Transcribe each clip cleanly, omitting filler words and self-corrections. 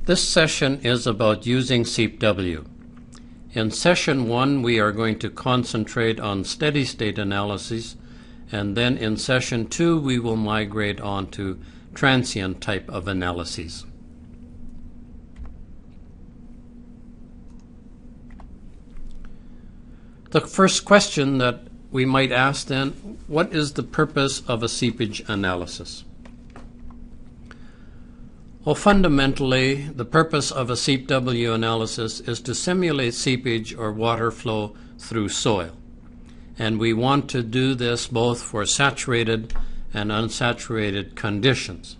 This session is about using SEEP-W. In session 1 we are going to concentrate on steady-state analyses, and then in session 2 we will migrate on to transient type of analyses. The first question that we might ask then, what is the purpose of a seepage analysis? Well, fundamentally, the purpose of a SEEP-W analysis is to simulate seepage or water flow through soil. And we want to do this both for saturated and unsaturated conditions.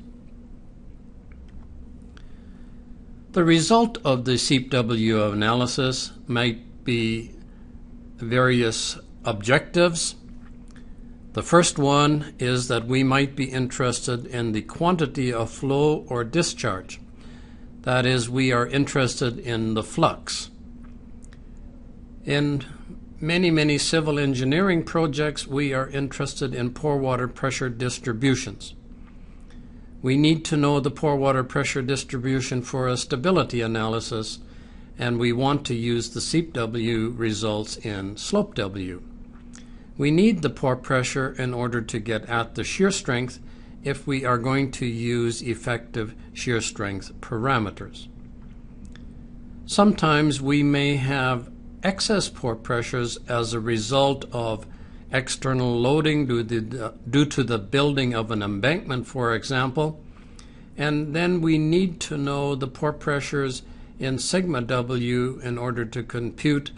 The result of the SEEP-W analysis might be various objectives. The first one is that we might be interested in the quantity of flow or discharge. That is, we are interested in the flux. In many civil engineering projects, we are interested in pore water pressure distributions. We need to know the pore water pressure distribution for a stability analysis, and we want to use the SEEP-W results in SLOPE-W. We need the pore pressure in order to get at the shear strength if we are going to use effective shear strength parameters. Sometimes we may have excess pore pressures as a result of external loading due to the building of an embankment, for example, and then we need to know the pore pressures in sigma W in order to compute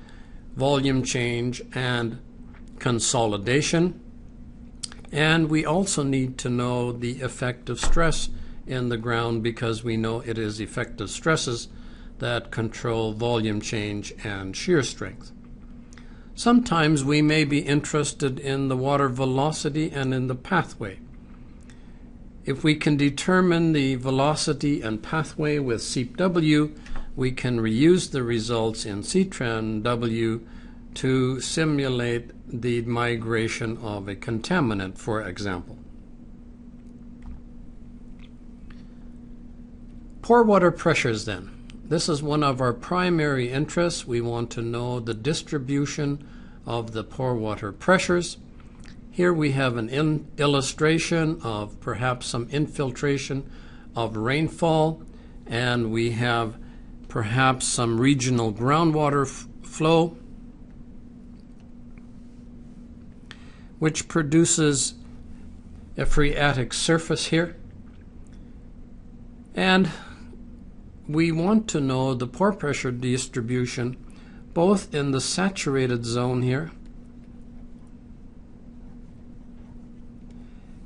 volume change and consolidation, and we also need to know the effective stress in the ground because we know it is effective stresses that control volume change and shear strength. Sometimes we may be interested in the water velocity and in the pathway. If we can determine the velocity and pathway with SEEP-W, we can reuse the results in CTRAN-W to simulate the migration of a contaminant, for example. Pore water pressures then. This is one of our primary interests. We want to know the distribution of the pore water pressures. Here we have an illustration of perhaps some infiltration of rainfall, and we have perhaps some regional groundwater flow, which produces a phreatic surface here. And we want to know the pore pressure distribution both in the saturated zone here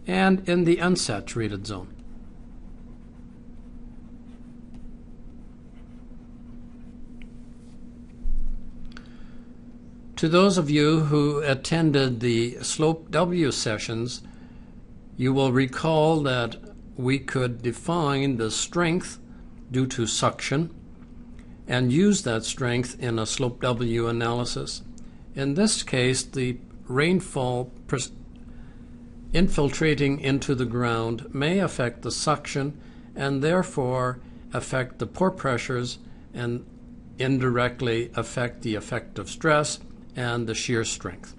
and in the unsaturated zone. To those of you who attended the SLOPE-W sessions, you will recall that we could define the strength due to suction and use that strength in a SLOPE-W analysis. In this case, the rainfall infiltrating into the ground may affect the suction and therefore affect the pore pressures and indirectly affect the effective stress and the shear strength.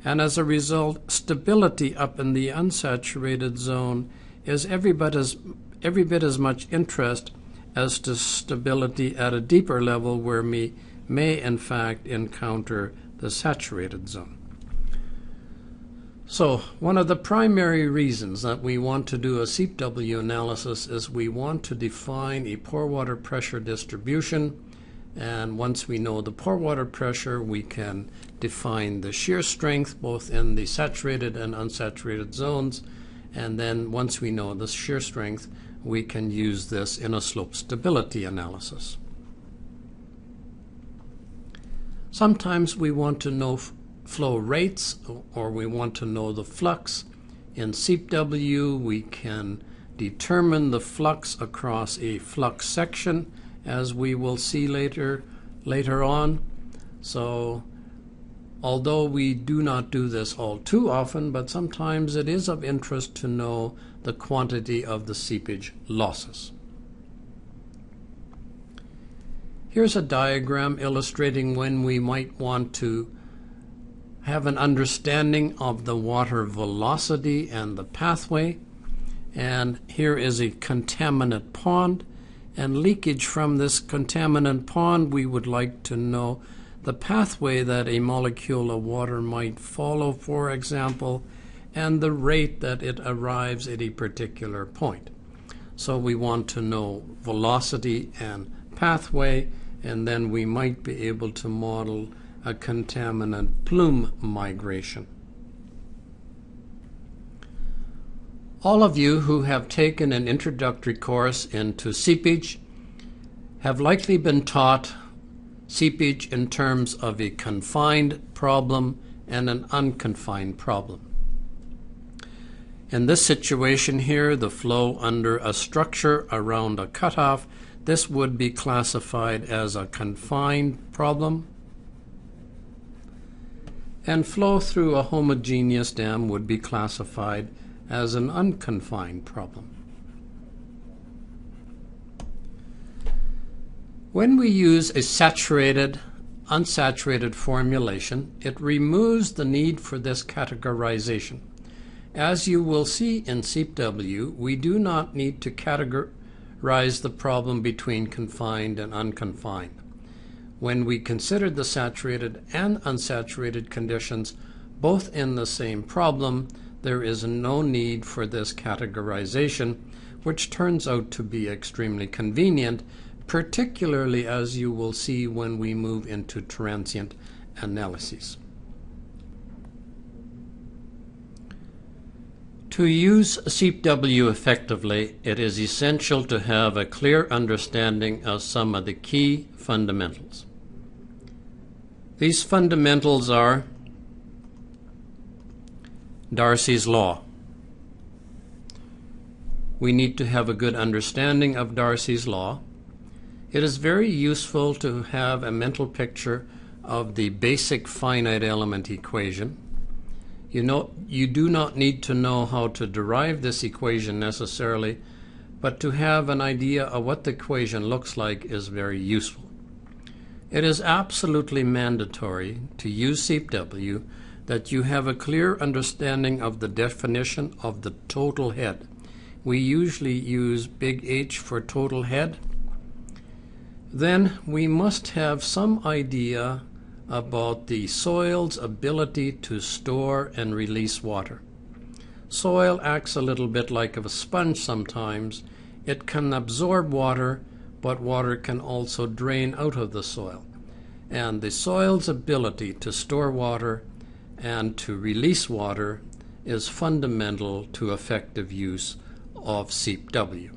And as a result, stability up in the unsaturated zone is every bit as much interest as to stability at a deeper level where we may in fact encounter the saturated zone. So one of the primary reasons that we want to do a SEEP-W analysis is we want to define a pore water pressure distribution. And once we know the pore water pressure, we can define the shear strength both in the saturated and unsaturated zones. And then once we know the shear strength, we can use this in a slope stability analysis. Sometimes we want to know flow rates, or we want to know the flux. In SEEP-W, we can determine the flux across a flux section, as we will see later on. So although we do not do this all too often, but sometimes it is of interest to know the quantity of the seepage losses. Here's a diagram illustrating when we might want to have an understanding of the water velocity and the pathway. And here is a contaminant pond, and leakage from this contaminant pond, we would like to know the pathway that a molecule of water might follow, for example, and the rate that it arrives at a particular point. So we want to know velocity and pathway, and then we might be able to model a contaminant plume migration. All of you who have taken an introductory course into seepage have likely been taught seepage in terms of a confined problem and an unconfined problem. In this situation here, the flow under a structure around a cutoff, this would be classified as a confined problem, and flow through a homogeneous dam would be classified as an unconfined problem. When we use a saturated, unsaturated formulation, it removes the need for this categorization. As you will see in SEEP-W, we do not need to categorize the problem between confined and unconfined. When we consider the saturated and unsaturated conditions both in the same problem, there is no need for this categorization, which turns out to be extremely convenient, particularly as you will see when we move into transient analyses. To use SEEP-W effectively, it is essential to have a clear understanding of some of the key fundamentals. These fundamentals are Darcy's law. We need to have a good understanding of Darcy's law. It is very useful to have a mental picture of the basic finite element equation. You do not need to know how to derive this equation necessarily, but to have an idea of what the equation looks like is very useful. It is absolutely mandatory to use SEEP-W that you have a clear understanding of the definition of the total head. We usually use big H for total head. Then we must have some idea about the soil's ability to store and release water. Soil acts a little bit like a sponge sometimes. It can absorb water, but water can also drain out of the soil. And the soil's ability to store water and to release water is fundamental to effective use of SEEP-W.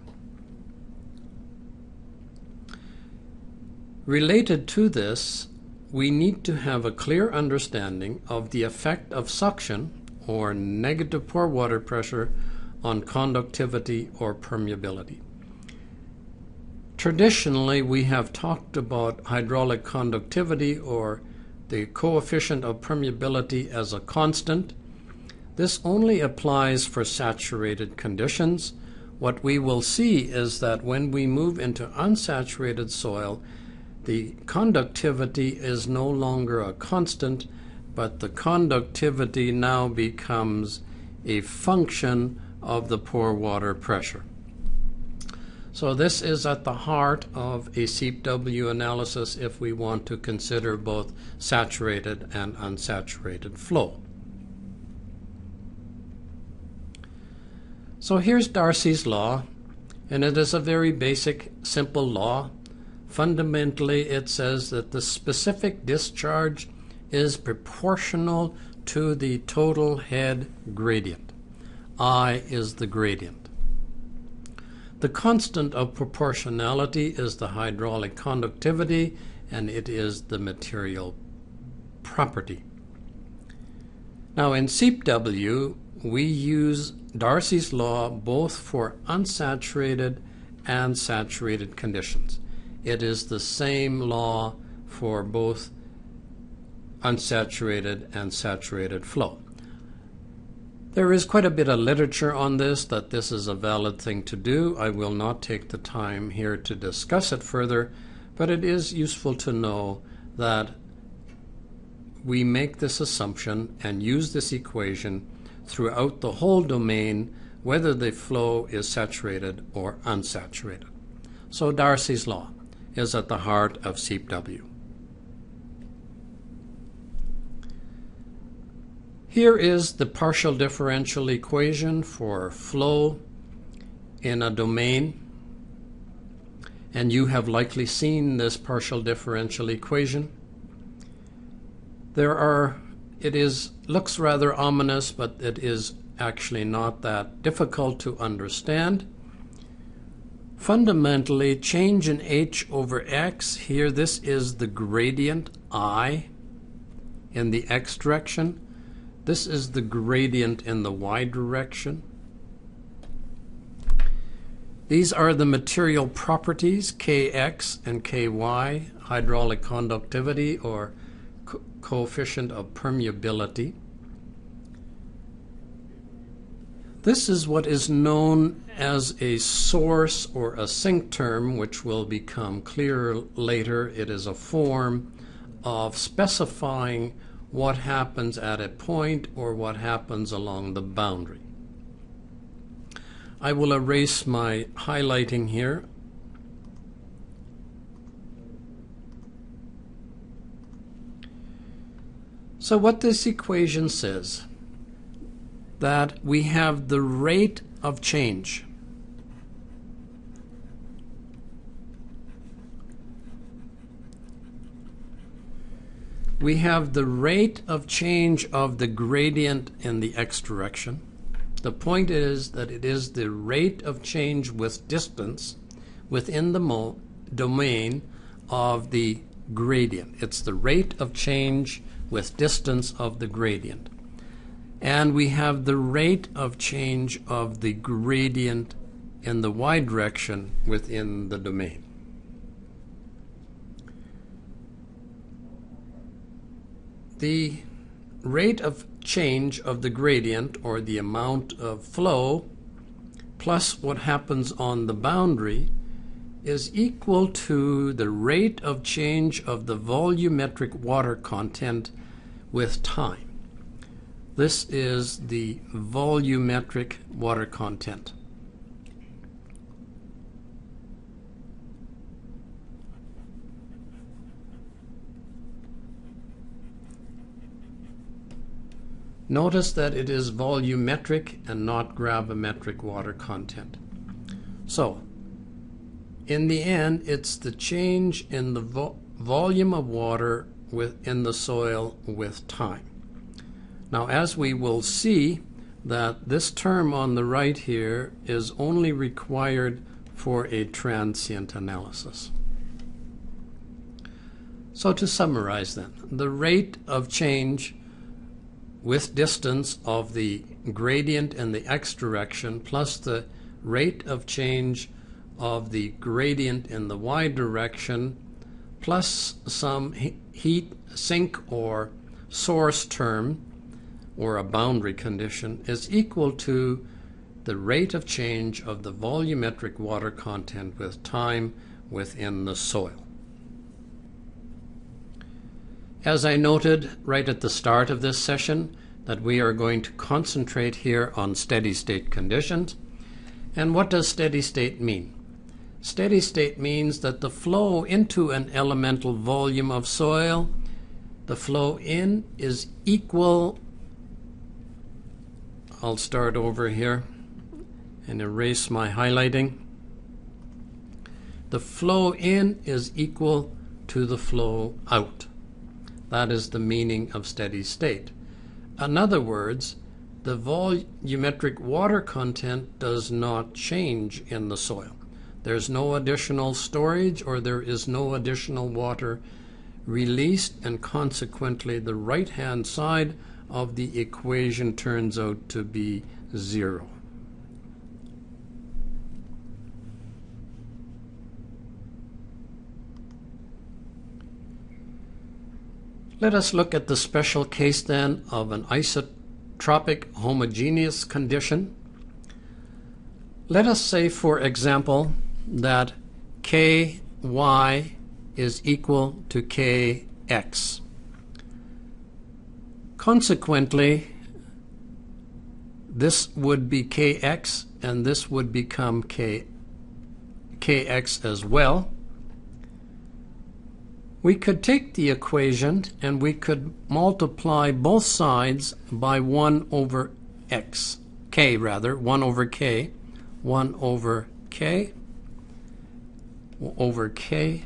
Related to this, we need to have a clear understanding of the effect of suction or negative pore water pressure on conductivity or permeability. Traditionally, we have talked about hydraulic conductivity or the coefficient of permeability as a constant. This only applies for saturated conditions. What we will see is that when we move into unsaturated soil, the conductivity is no longer a constant, but the conductivity now becomes a function of the pore water pressure. So this is at the heart of a SEEP-W analysis if we want to consider both saturated and unsaturated flow. So here's Darcy's law, and it is a very basic, simple law. Fundamentally, it says that the specific discharge is proportional to the total head gradient. I is the gradient. The constant of proportionality is the hydraulic conductivity, and it is the material property. Now in SEEP-W, we use Darcy's law both for unsaturated and saturated conditions. It is the same law for both unsaturated and saturated flow. There is quite a bit of literature on this, that this is a valid thing to do. I will not take the time here to discuss it further, But it is useful to know that we make this assumption and use this equation throughout the whole domain, whether the flow is saturated or unsaturated. So Darcy's law is at the heart of SEEP-W. Here is the partial differential equation for flow in a domain, and you have likely seen this partial differential equation. Looks rather ominous, but it is actually not that difficult to understand. Fundamentally, change in h over x, here this is the gradient I in the x direction. This is the gradient in the y direction. These are the material properties, Kx and Ky, hydraulic conductivity or coefficient of permeability. This is what is known as a source or a sink term, which will become clearer later. It is a form of specifying what happens at a point or what happens along the boundary. I will erase my highlighting here. So what this equation says, that we have the rate of change. We have the rate of change of the gradient in the x direction. The point is that it is the rate of change with distance within the domain of the gradient. It's the rate of change with distance of the gradient. And we have the rate of change of the gradient in the y direction within the domain. The rate of change of the gradient, or the amount of flow, plus what happens on the boundary, is equal to the rate of change of the volumetric water content with time. This is the volumetric water content. Notice that it is volumetric and not gravimetric water content. So, in the end, it's the change in the volume of water in the soil with time. Now, as we will see, that this term on the right here is only required for a transient analysis. So to summarize then, the rate of change with distance of the gradient in the x direction plus the rate of change of the gradient in the y direction plus some heat sink or source term or a boundary condition is equal to the rate of change of the volumetric water content with time within the soil. As I noted right at the start of this session, that we are going to concentrate here on steady state conditions. And what does steady state mean? Steady state means that the flow into an elemental volume of soil, the flow in is equal. I'll start over here and erase my highlighting. The flow in is equal to the flow out. That is the meaning of steady state. In other words, the volumetric water content does not change in the soil. There's no additional storage or there is no additional water released, and consequently the right-hand side of the equation turns out to be 0. Let us look at the special case then of an isotropic homogeneous condition. Let us say, for example, that Ky is equal to Kx. Consequently, this would be Kx, and this would become Kx as well. We could take the equation and we could multiply both sides by 1 over x, k rather, 1 over k, 1 over k, over k,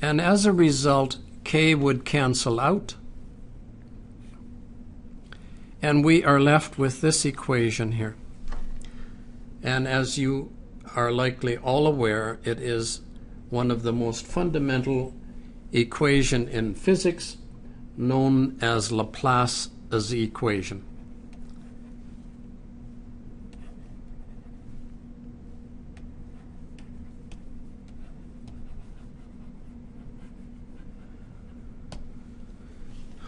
and as a result, k would cancel out, and we are left with this equation here. And as you are likely all aware, it is one of the most fundamental equation in physics, known as Laplace's equation.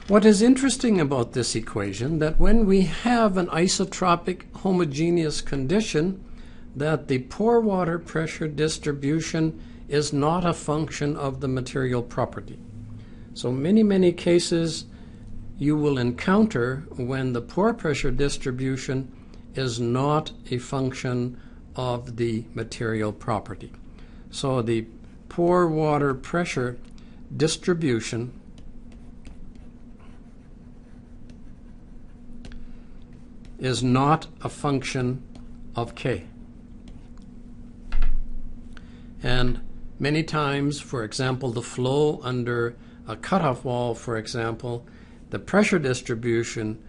What is interesting about this equation, that when we have an isotropic homogeneous condition, that the pore water pressure distribution is not a function of the material property. So many cases you will encounter when the pore pressure distribution is not a function of the material property. So the pore water pressure distribution is not a function of K. And many times, for example, the flow under a cutoff wall, for example, the pressure distribution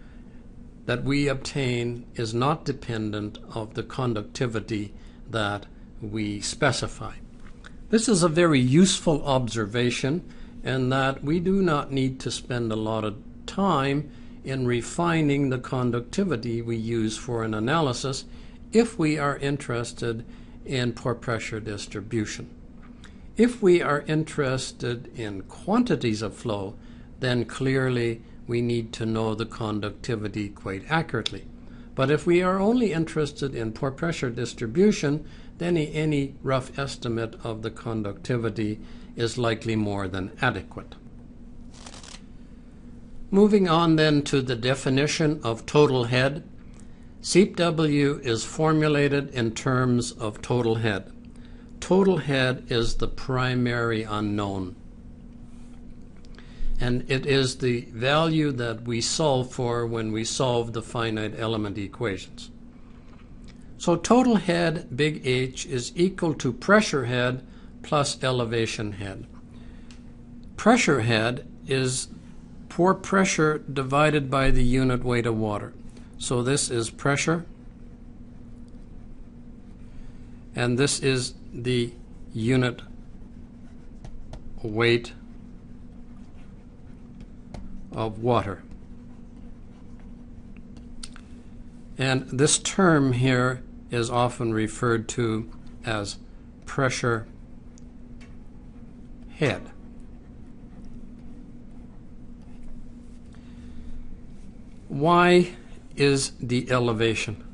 that we obtain is not dependent of the conductivity that we specify. This is a very useful observation, and that we do not need to spend a lot of time in refining the conductivity we use for an analysis if we are interested in pore pressure distribution. If we are interested in quantities of flow, then clearly we need to know the conductivity quite accurately. But if we are only interested in pore pressure distribution, then any rough estimate of the conductivity is likely more than adequate. Moving on then to the definition of total head. SEEP W is formulated in terms of total head. Total head is the primary unknown, and it is the value that we solve for when we solve the finite element equations. So total head, big H, is equal to pressure head plus elevation head. Pressure head is pore pressure divided by the unit weight of water. So this is pressure, and this is the unit weight of water. And this term here is often referred to as pressure head. Why is the elevation?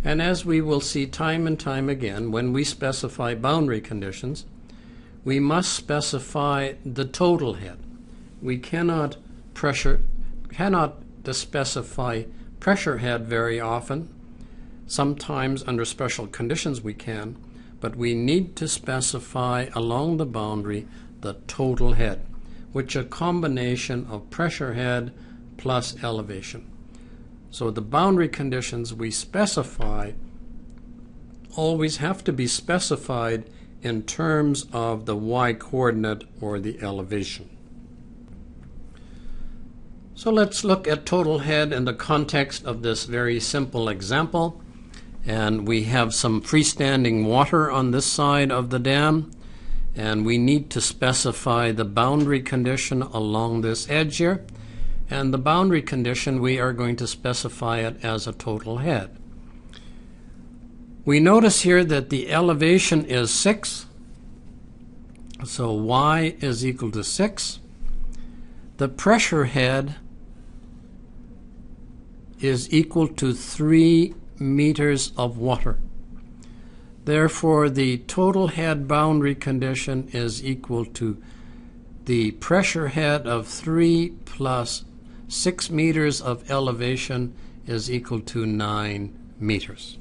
And as we will see time and time again, when we specify boundary conditions, we must specify the total head. We cannot specify pressure head very often. Sometimes under special conditions we can, but we need to specify along the boundary the total head, which is a combination of pressure head plus elevation. So the boundary conditions we specify always have to be specified in terms of the y-coordinate or the elevation. So let's look at total head in the context of this very simple example. And we have some freestanding water on this side of the dam, and we need to specify the boundary condition along this edge here. And the boundary condition, we are going to specify it as a total head. We notice here that the elevation is 6, so y is equal to 6. The pressure head is equal to 3 meters of water. Therefore, the total head boundary condition is equal to the pressure head of 3 plus 6 meters of elevation is equal to 9 meters.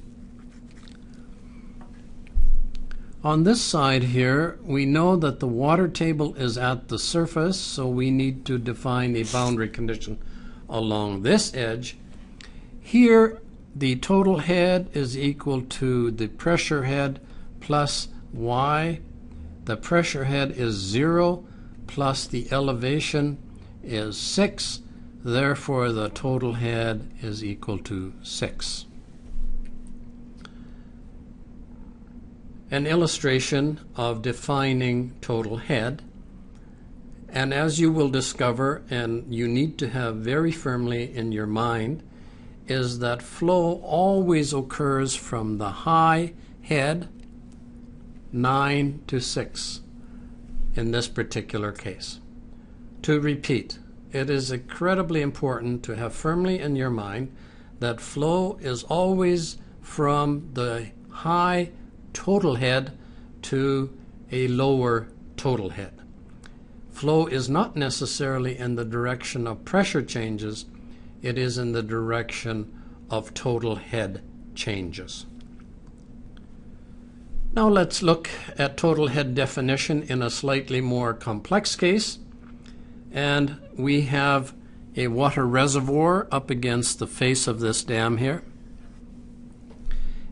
On this side here, we know that the water table is at the surface, so we need to define a boundary condition along this edge. Here, the total head is equal to the pressure head plus y. The pressure head is 0 plus the elevation is 6. Therefore, the total head is equal to 6. An illustration of defining total head. And as you will discover, and you need to have very firmly in your mind, is that flow always occurs from the high head, 9 to 6, in this particular case. To repeat, it is incredibly important to have firmly in your mind that flow is always from the high total head to a lower total head. Flow is not necessarily in the direction of pressure changes, it is in the direction of total head changes. Now let's look at total head definition in a slightly more complex case. And we have a water reservoir up against the face of this dam here.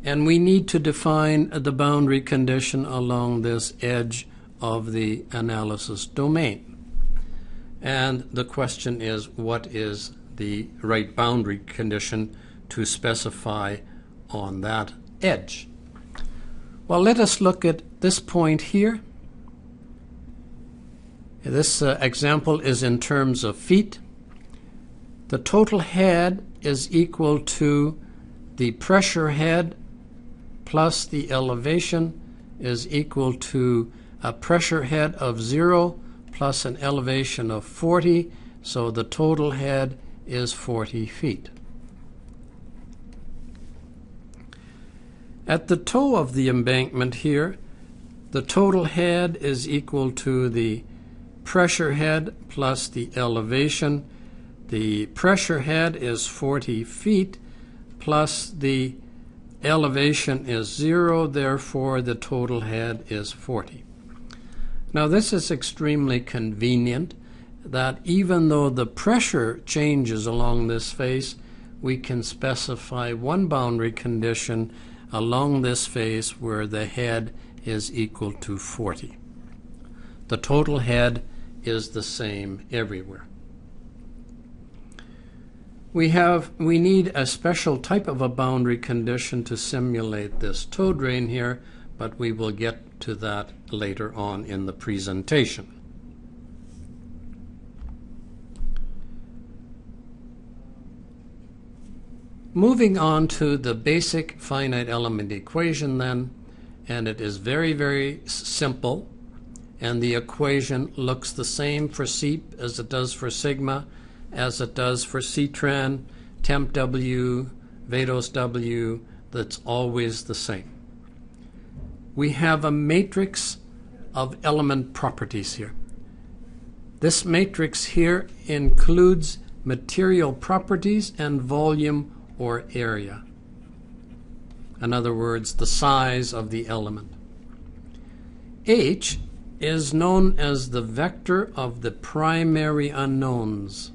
And we need to define the boundary condition along this edge of the analysis domain. And the question is, what is the right boundary condition to specify on that edge? Well, let us look at this point here. This example is in terms of feet. The total head is equal to the pressure head plus the elevation is equal to a pressure head of 0 plus an elevation of 40, so the total head is 40 feet. At the toe of the embankment here, the total head is equal to the pressure head plus the elevation. The pressure head is 40 feet plus the elevation is 0, therefore the total head is 40. Now this is extremely convenient that even though the pressure changes along this face, we can specify one boundary condition along this face where the head is equal to 40. The total head is the same everywhere. We need a special type of a boundary condition to simulate this tow drain here, but we will get to that later on in the presentation. Moving on to the basic finite element equation then, and it is very, very simple, and the equation looks the same for SEEP as it does for sigma, as it does for Ctran, temp W, Vados W, that's always the same. We have a matrix of element properties here. This matrix here includes material properties and volume or area. In other words, the size of the element. H is known as the vector of the primary unknowns.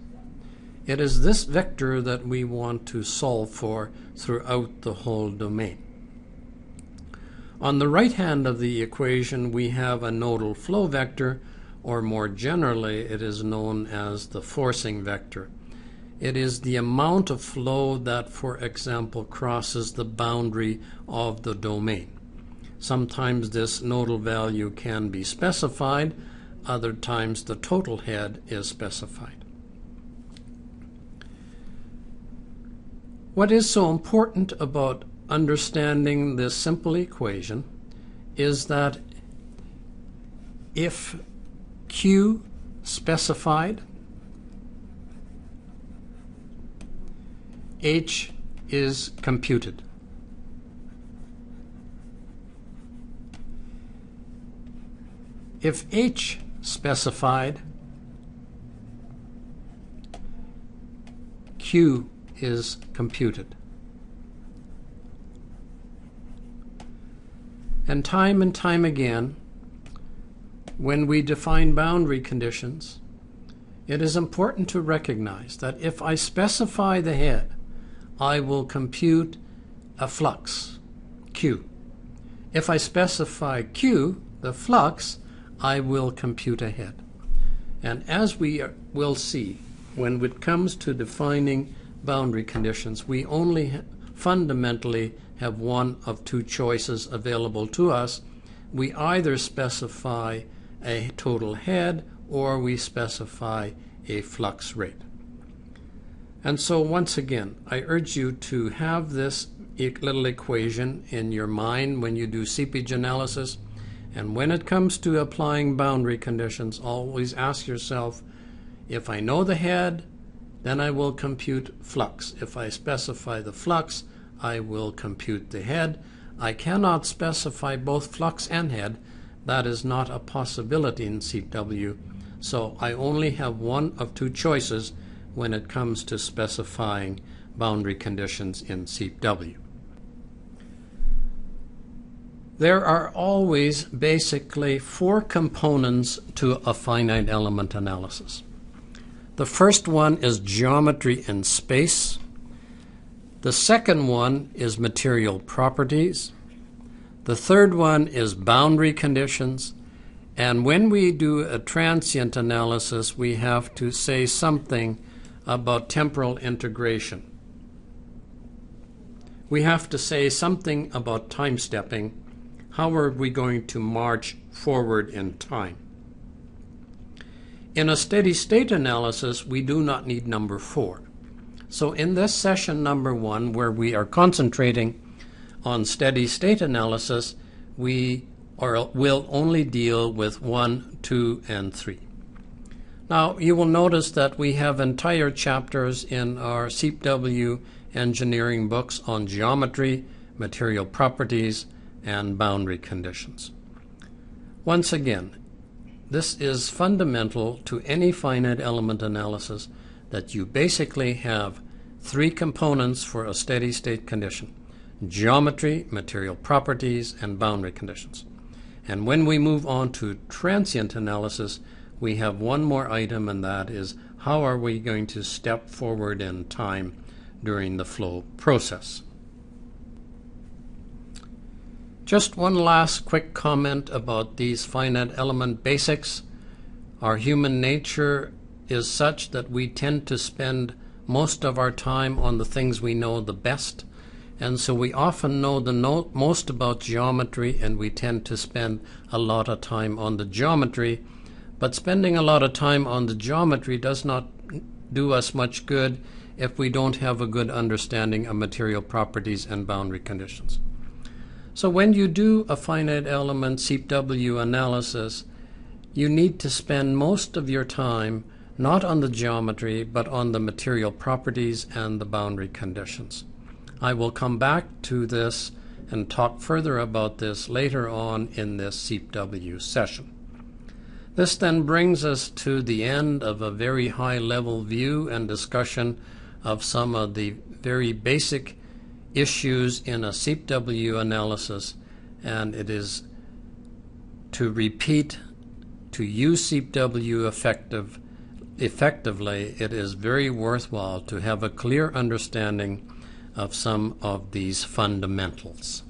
It is this vector that we want to solve for throughout the whole domain. On the right hand of the equation, we have a nodal flow vector, or more generally, it is known as the forcing vector. It is the amount of flow that, for example, crosses the boundary of the domain. Sometimes this nodal value can be specified, other times the total head is specified. What is so important about understanding this simple equation is that if Q specified, H is computed. If H specified, Q is computed. And time again, when we define boundary conditions, it is important to recognize that if I specify the head, I will compute a flux, Q. If I specify Q, the flux, I will compute a head. And as we will see, when it comes to defining boundary conditions, we only fundamentally have one of two choices available to us. We either specify a total head or we specify a flux rate. And so once again, I urge you to have this little equation in your mind when you do seepage analysis. And when it comes to applying boundary conditions, always ask yourself, if I know the head, then I will compute flux. If I specify the flux, I will compute the head. I cannot specify both flux and head. That is not a possibility in SEEP-W. So I only have one of two choices when it comes to specifying boundary conditions in SEEP-W. There are always basically four components to a finite element analysis. The first one is geometry and space. The second one is material properties. The third one is boundary conditions. And when we do a transient analysis, we have to say something about temporal integration. We have to say something about time stepping. How are we going to march forward in time? In a steady state analysis, we do not need number 4. So in this session number 1, where we are concentrating on steady state analysis, we will only deal with 1, 2, and 3. Now, you will notice that we have entire chapters in our SEEP-W engineering books on geometry, material properties, and boundary conditions. Once again, this is fundamental to any finite element analysis, that you basically have 3 components for a steady state condition: geometry, material properties, and boundary conditions. And when we move on to transient analysis, we have one more item, and that is how are we going to step forward in time during the flow process. Just one last quick comment about these finite element basics. Our human nature is such that we tend to spend most of our time on the things we know the best, and so we often know the most about geometry, and we tend to spend a lot of time on the geometry. But spending a lot of time on the geometry does not do us much good if we don't have a good understanding of material properties and boundary conditions. So when you do a finite element SEEP-W analysis, you need to spend most of your time not on the geometry, but on the material properties and the boundary conditions. I will come back to this and talk further about this later on in this SEEP-W session. This then brings us to the end of a very high-level view and discussion of some of the very basic issues in a SEEP-W analysis, and it is to repeat, to use SEEP-W effectively, it is very worthwhile to have a clear understanding of some of these fundamentals.